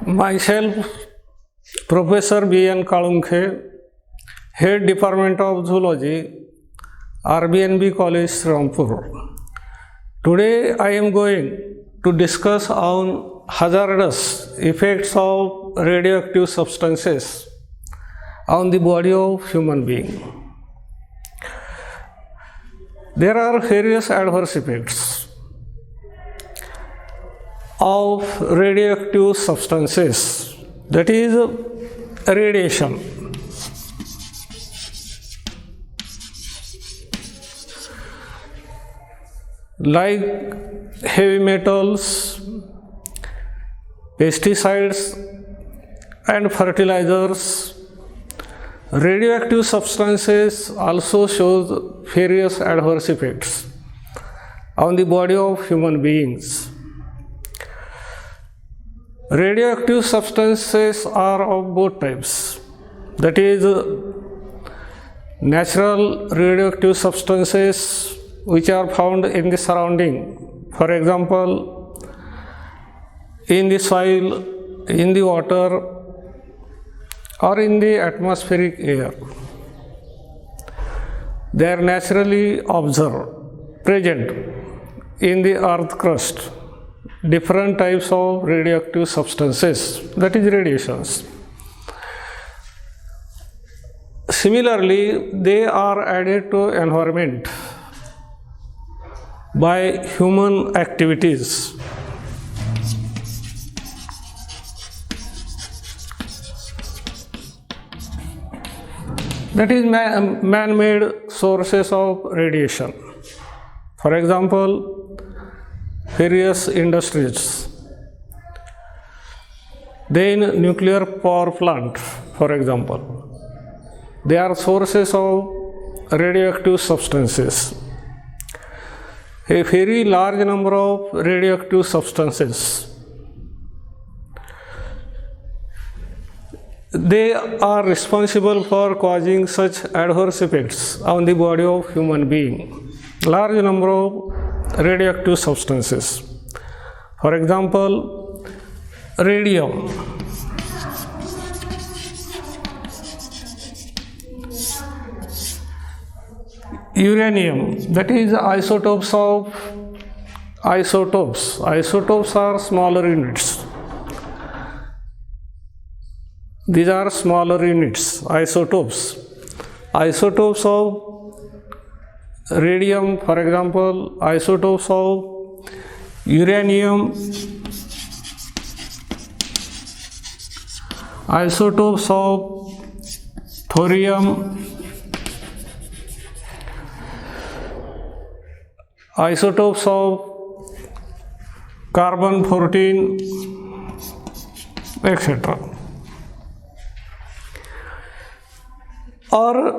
Myself, Professor B.N. Kalunkhe, Head Department of Zoology, RBNB College, Rampur. Today I am going to discuss on hazardous effects of radioactive substances on the body of human being. There are various adverse effects of radioactive substances, that is radiation. Like heavy metals, pesticides and fertilizers, radioactive substances also show various adverse effects on the body of human beings. Radioactive substances are of both types, that is natural radioactive substances which are found in the surrounding, for example in the soil, in the water or in the atmospheric air. They are naturally observed, present in the earth crust. Different types of radioactive substances, that is radiations. Similarly, they are added to environment by human activities. That is man-made sources of radiation. For example, various industries, then nuclear power plant, for example, they are sources of radioactive substances. A very large number of radioactive substances, they are responsible for causing such adverse effects on the body of human being. Large number of radioactive substances. For example, radium, uranium, that is isotopes of isotopes. Isotopes are smaller units. These are smaller units, isotopes. Isotopes of radium, for example, isotopes of uranium, isotopes of thorium, isotopes of carbon-14, etc. Or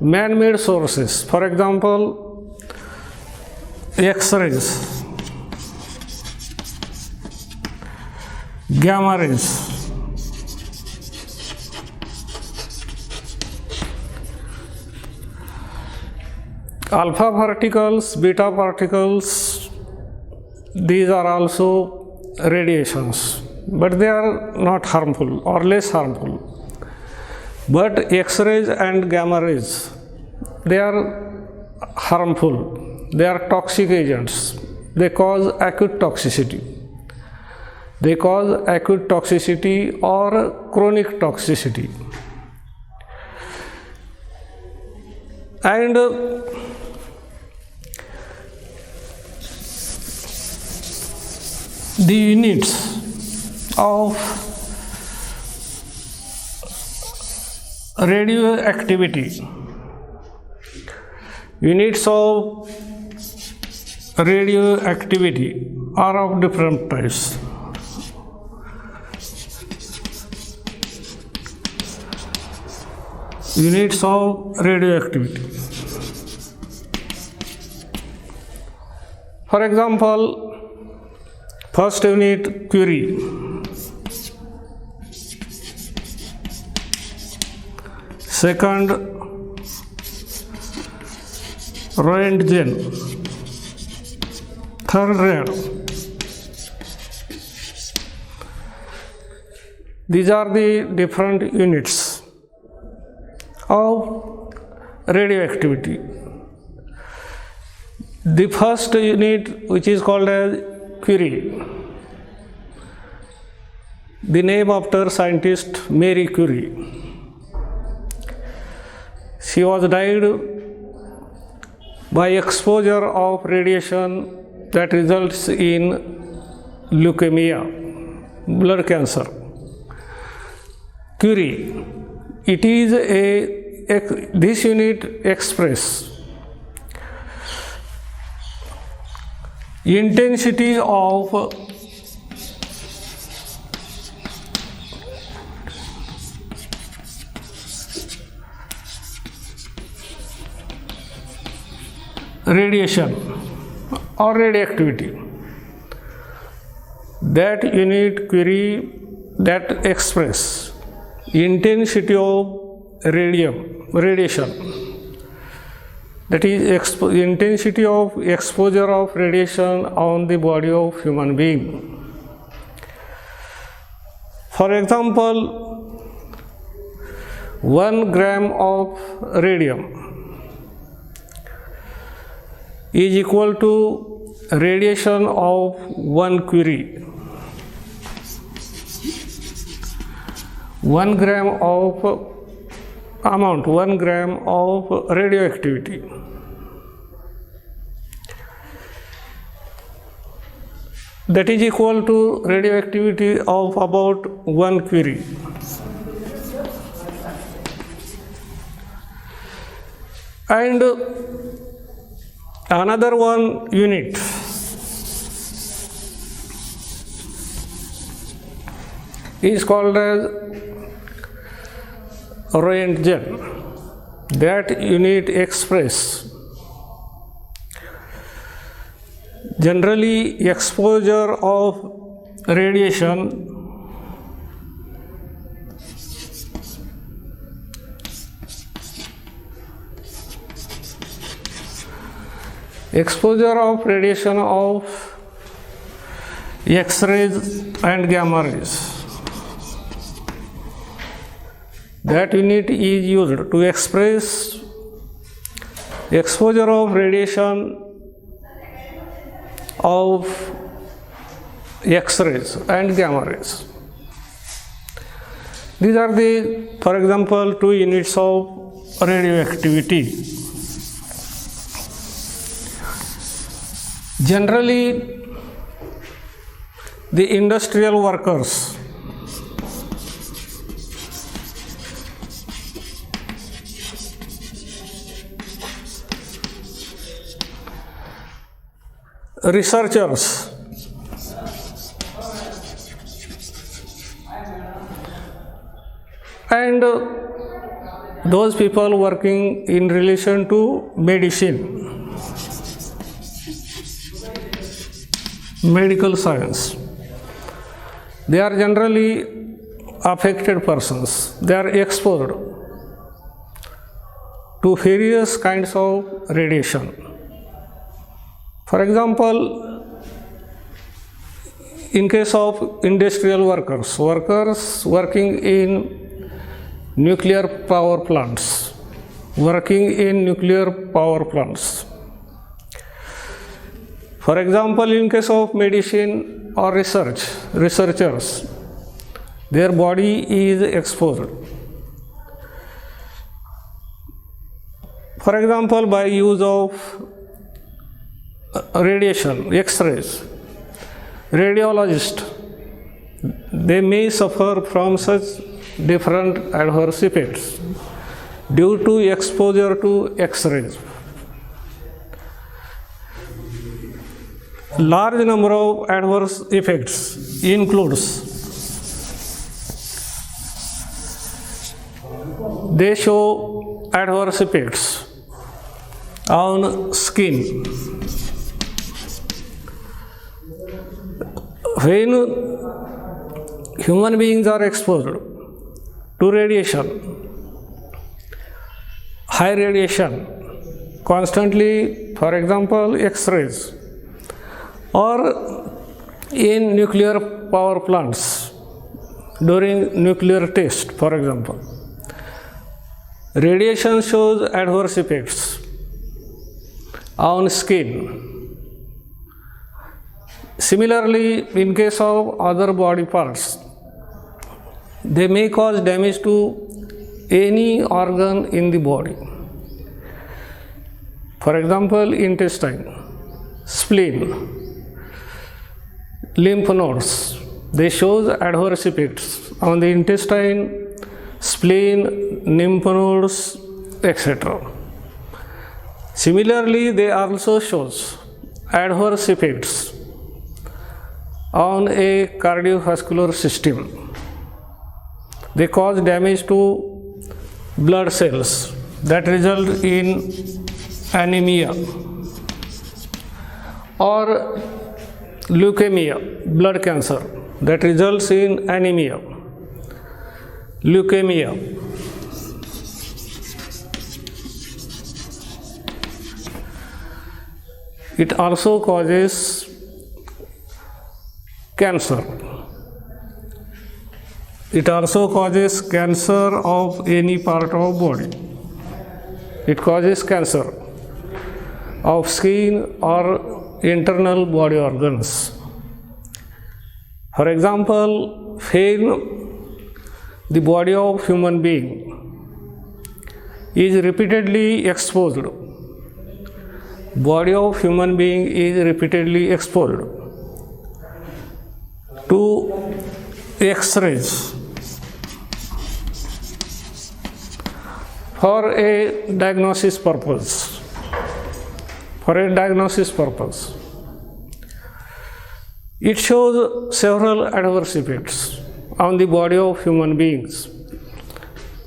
man-made sources, for example, X-rays, gamma rays, alpha particles, beta particles, these are also radiations, but they are not harmful or less harmful. But X-rays and gamma rays, they are harmful, they are toxic agents, they cause acute toxicity. They cause acute toxicity or chronic toxicity. And the units of radioactivity, units of radioactivity are of different types. Units of radioactivity. For example, first unit Curie, second Roentgen, third rare, These are the different units of radioactivity. The first unit, which is called as Curie, the name after scientist Marie Curie. She was died by exposure of radiation that results in leukemia, blood cancer. Curie, it is this unit express intensity of radiation or radioactivity. That unit Curie that express intensity of radiation, that is intensity of exposure of radiation on the body of human being. For example, 1 gram of radium is equal to radiation of 1 Curie. 1 gram of amount, 1 gram of radioactivity. That is equal to radioactivity of about 1 Curie. And another one unit is called as Roentgen. That unit express generally exposure of radiation of X-rays and gamma rays. That unit is used to express exposure of radiation of X-rays and gamma rays. These are the, for example, 2 units of radioactivity. Generally, the industrial workers researchers and those people working in relation to medicine, medical science, they are generally affected persons. They are exposed to various kinds of radiation. For example, in case of industrial workers working in nuclear power plants, For example, in case of medicine or researchers, their body is exposed. For example, by use of radiation, X-rays, radiologists, they may suffer from such different adverse effects due to exposure to X-rays. Large number of adverse effects includes they show adverse effects on skin. When human beings are exposed to radiation, high radiation, constantly, for example, X-rays, or in nuclear power plants, during nuclear test, for example. Radiation shows adverse effects on skin. Similarly, in case of other body parts, they may cause damage to any organ in the body. For example, intestine, spleen, lymph nodes. They show adverse effects on the intestine, spleen, lymph nodes, etc. Similarly, they also shows adverse effects on a cardiovascular system. They cause damage to blood cells that result in anemia or leukemia, blood cancer that results in anemia, leukemia. It also causes cancer. It also causes cancer of any part of body. It causes cancer of skin or internal body organs. For example, when the body of human being is repeatedly exposed, to X-rays for a diagnosis purpose. It shows several adverse effects on the body of human beings.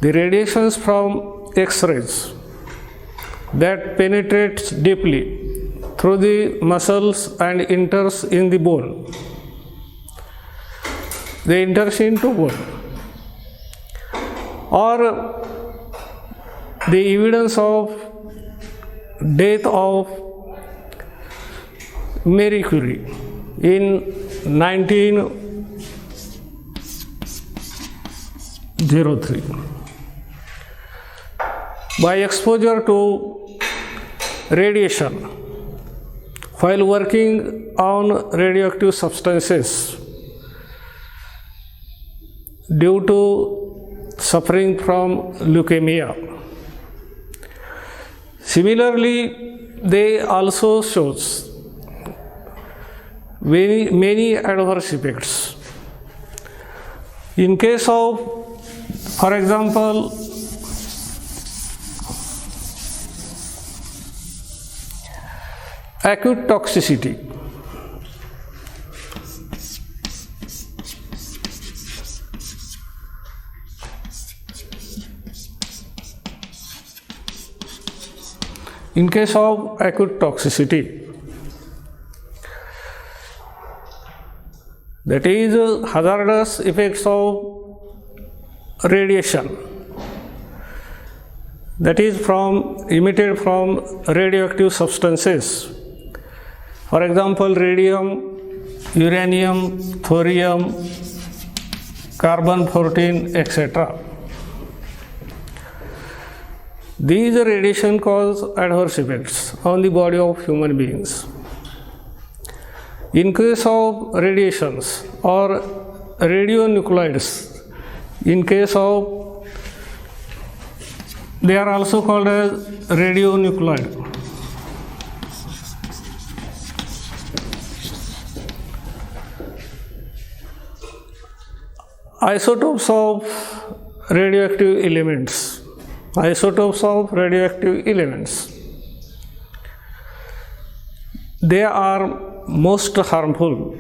The radiations from X-rays that penetrates deeply through the muscles and enters in the bone. They enter into bone. Or the evidence of death of Marie Curie in 1903 by exposure to radiation while working on radioactive substances due to suffering from leukemia. Similarly, they also shows many adverse effects. In case of, for example, acute toxicity. In case of acute toxicity, that is hazardous effects of radiation, that is emitted from radioactive substances. For example, radium, uranium, thorium, carbon-14, etc. These radiation cause adverse effects on the body of human beings. In case of radiations or radionuclides, they are also called as radionuclide. Isotopes of radioactive elements. They are most harmful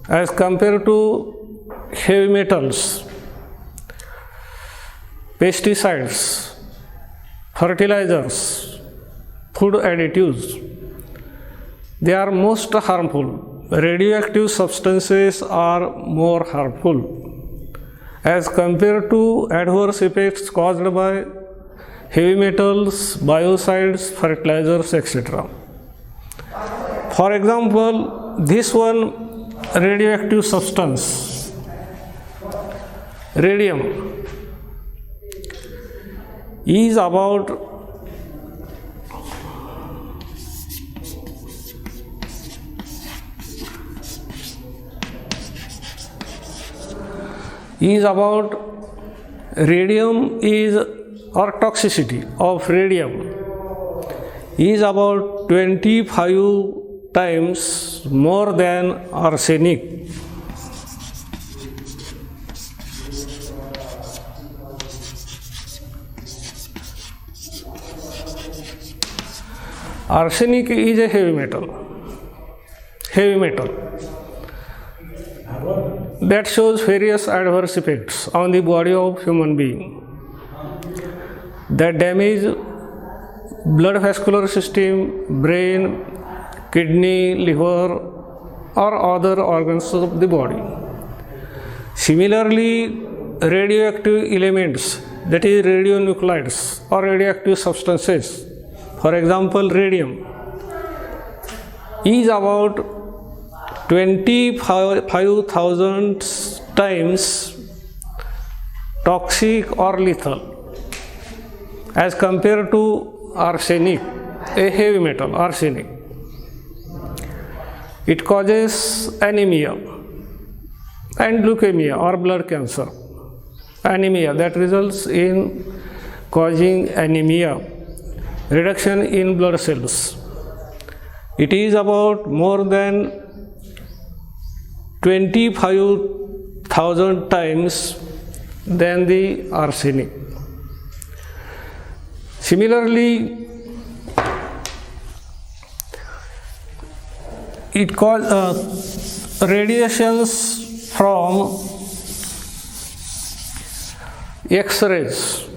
as compared to heavy metals, pesticides, fertilizers, food additives. They are most harmful. Radioactive substances are more harmful as compared to adverse effects caused by heavy metals, biocides, fertilizers, etc. For example, this one radioactive substance Radium is about radium is, or toxicity of radium is about 25 times more than arsenic. Arsenic is a heavy metal that shows various adverse effects on the body of human being that damage blood vascular system, brain, kidney, liver, or other organs of the body. Similarly, radioactive elements, that is radionuclides or radioactive substances, for example radium, is about 25,000 times toxic or lethal as compared to arsenic, a heavy metal, arsenic. It causes anemia and leukemia or blood cancer. Anemia, that results in causing anemia, reduction in blood cells. It is about more than 25,000 times than the arsenic. Similarly, it causes radiations from X-rays.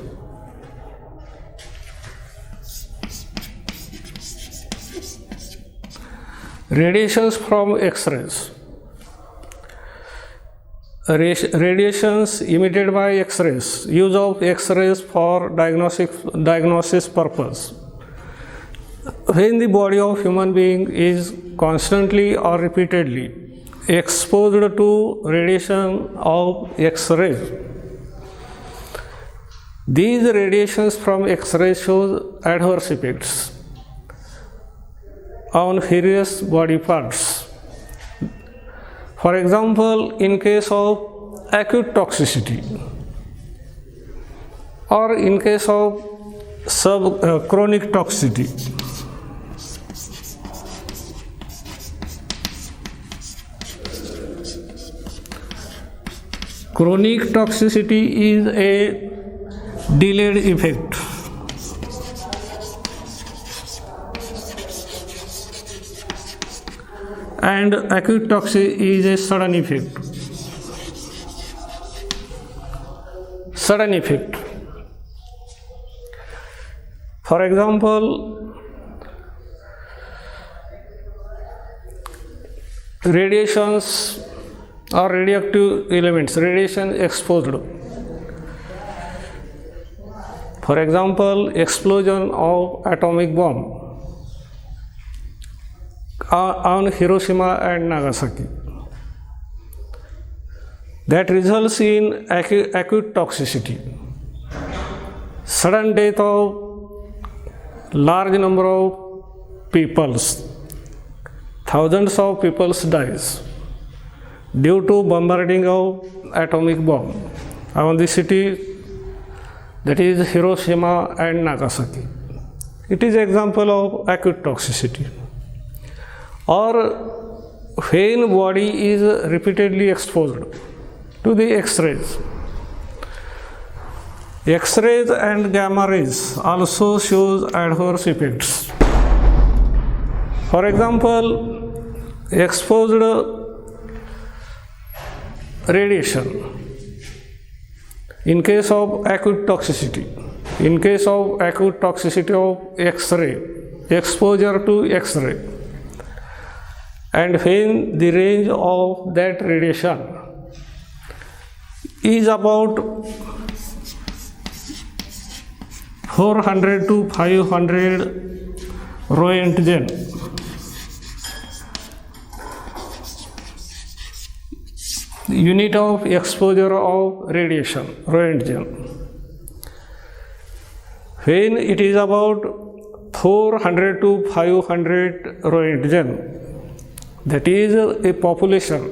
Radiations from X-rays. Radiations emitted by X-rays, use of X-rays for diagnosis purpose. When the body of human being is constantly or repeatedly exposed to radiation of X-rays, these radiations from X-rays show adverse effects on various body parts. For example, in case of acute toxicity or in case of chronic toxicity, chronic toxicity is a delayed effect. And acute toxicity is a sudden effect. For example, radiations or radioactive elements, radiation exposed. For example, explosion of atomic bomb on Hiroshima and Nagasaki. That results in acute toxicity, sudden death of large number of people, thousands of people dies due to bombarding of atomic bomb on the city, that is Hiroshima and Nagasaki. It is an example of acute toxicity. Or when body is repeatedly exposed to the X-rays. X-rays and gamma rays also shows adverse effects. For example, exposed radiation in case of acute toxicity. In case of acute toxicity of X-ray, exposure to X-ray, and when the range of that radiation is about 400 to 500 Roentgen. unit of exposure of radiation, Roentgen. When it is about 400 to 500 Roentgen, that is a population,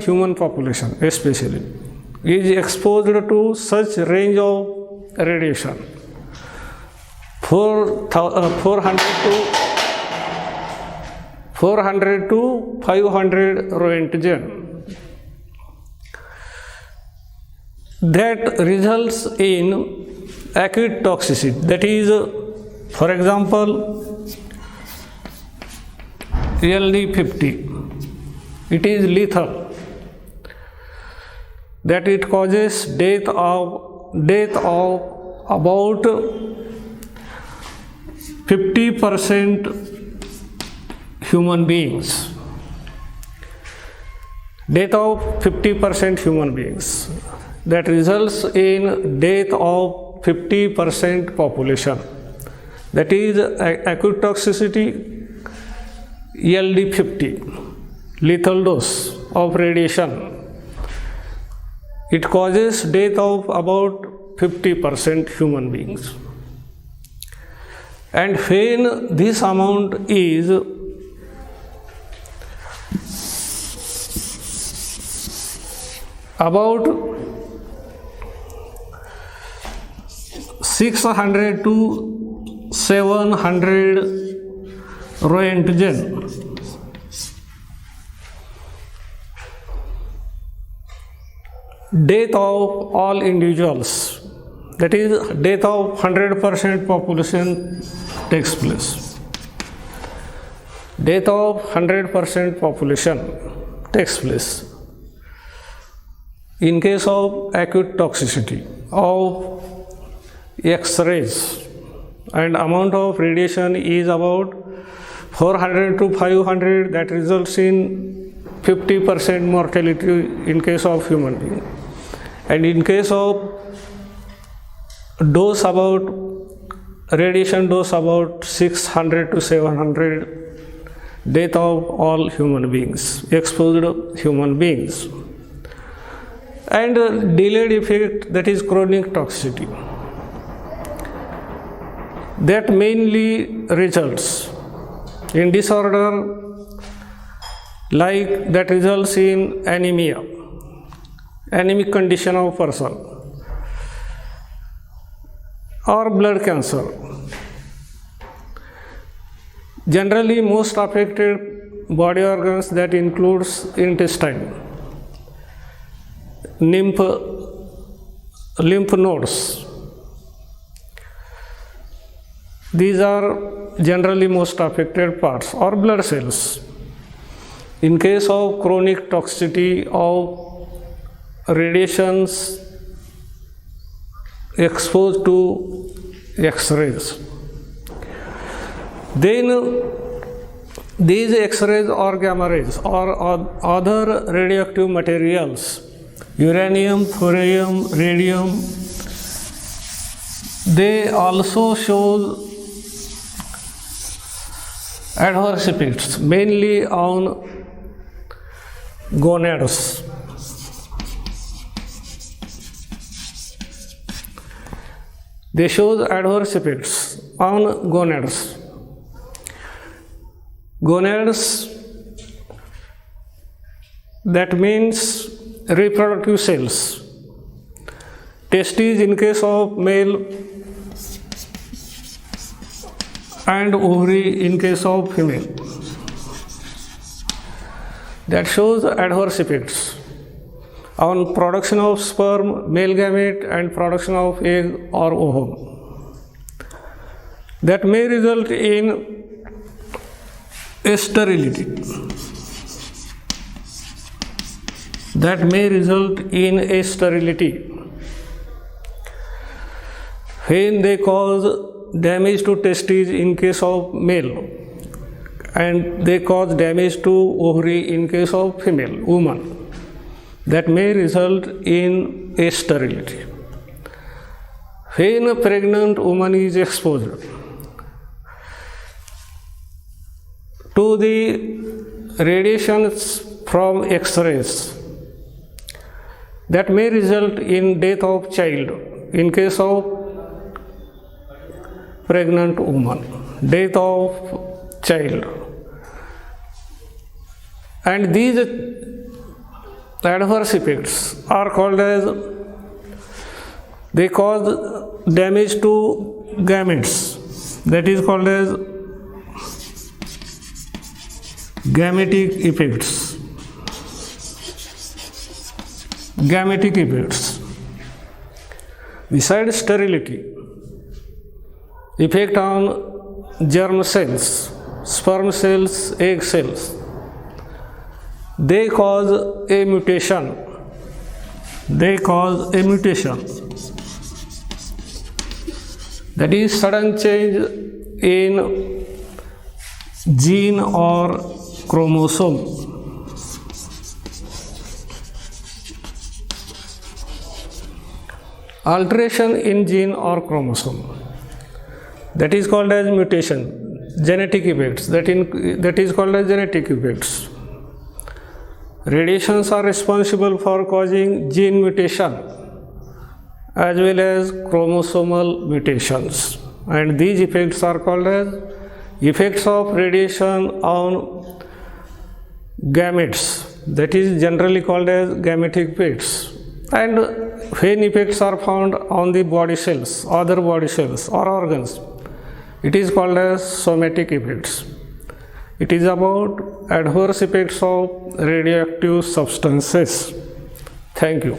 human population especially, is exposed to such range of radiation, 400 to 500 Roentgen. That results in acute toxicity. That is, for example, LD50. It is lethal. That it causes death of about 50% human beings. Death of 50% human beings. That results in death of 50% population. That is acute toxicity LD50, lethal dose of radiation. It causes death of about 50% human beings. And when this amount is about 600 to 700 Roentgen, death of all individuals, that is death of 100% population takes place. Death of 100% population takes place in case of acute toxicity of X-rays, and amount of radiation is about 400 to 500, that results in 50% mortality in case of human being. And in case of dose about radiation dose about 600 to 700, death of all human beings, exposed human beings. And delayed effect, that is chronic toxicity, that mainly results in disorder like that results in anemia, anemic condition of person, or blood cancer. Generally, most affected body organs, that includes intestine, lymph nodes. These are generally most affected parts, or blood cells. In case of chronic toxicity of radiations exposed to X-rays, then these X-rays or gamma rays or other radioactive materials, uranium, thorium, radium, they also show adverse effects mainly on gonads. They show adverse effects on gonads. Gonads, that means reproductive cells. Testes in case of male and ovary in case of female. That shows adverse effects on production of sperm, male gamete, and production of egg or ovum. That may result in sterility. That may result in a sterility when they cause damage to testes in case of male, and they cause damage to ovary in case of female, woman. That may result in a sterility. When a pregnant woman is exposed to the radiations from X-rays that may result in death of child in case of pregnant woman, death of child. And these adverse effects are called as, they cause damage to gametes, that is called as gametic effects. Gametic effects. Besides sterility, effect on germ cells, sperm cells, egg cells, they cause a mutation. They cause a mutation. That is sudden change in gene or chromosome. Alteration in gene or chromosome, that is called as mutation. Genetic effects, that is called as genetic effects. Radiations are responsible for causing gene mutation as well as chromosomal mutations, and these effects are called as effects of radiation on gametes, that is generally called as gametic effects. And when effects are found on the body cells, other body cells or organs, it is called as somatic effects. It is about adverse effects of radioactive substances. Thank you.